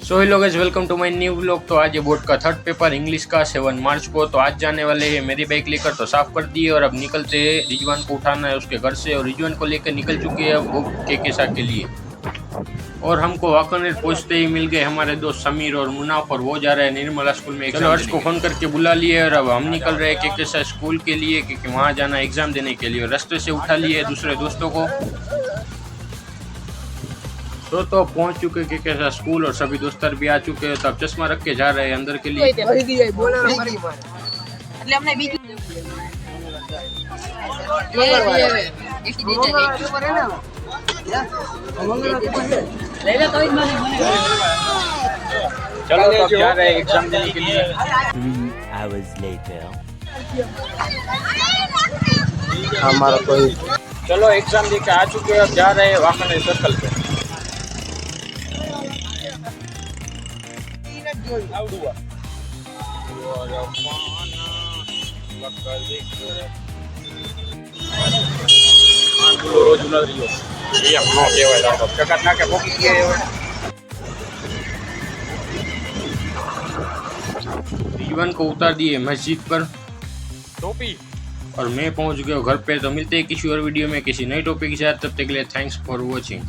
So hello guys, welcome to my new vlog. तो आज ये बोर्ड का थर्ड पेपर इंग्लिश का 7 मार्च को। तो आज जाने वाले हैं। मेरी बाइक लेकर तो साफ कर दी है और अब निकलते हैं। रिजवान को उठाना है उसके घर से और रिजवान को लेकर निकल चुके हैं वो केकेसा के लिए। और हमको वाकनेर पहुंचते ही मिल गए हमारे दोस्त समीर और मुनाफ और वो जा रहे हैं निर्मला स्कूल में। चलो हर्ष को फोन करके बुला लिए और अब हम निकल रहे हैं केकेसा स्कूल के लिए क्योंकि वहाँ जाना एग्जाम देने के लिए। रास्ते से उठा लिए दूसरे दोस्तों को। तो पहुंच चुके के कैसा स्कूल और सभी दोस्तर भी आ चुके हैं। तो अब चश्मा रख के जा रहे हैं अंदर के लिए। चलो तो अब जा रहे हैं एग्जाम देने के लिए। 3 hours later. हमारा कोई चलो एग्जाम दे के आ चुके हैं। अब जा रहे हैं वाकनेर सर्कल पे। रिजवान को उतार दिए मस्जिद पर टोपी और मैं पहुंच गया घर पे। तो मिलते हैं किसी और वीडियो में किसी नई टॉपिक के साथ। तब तक के लिए थैंक्स फॉर वॉचिंग।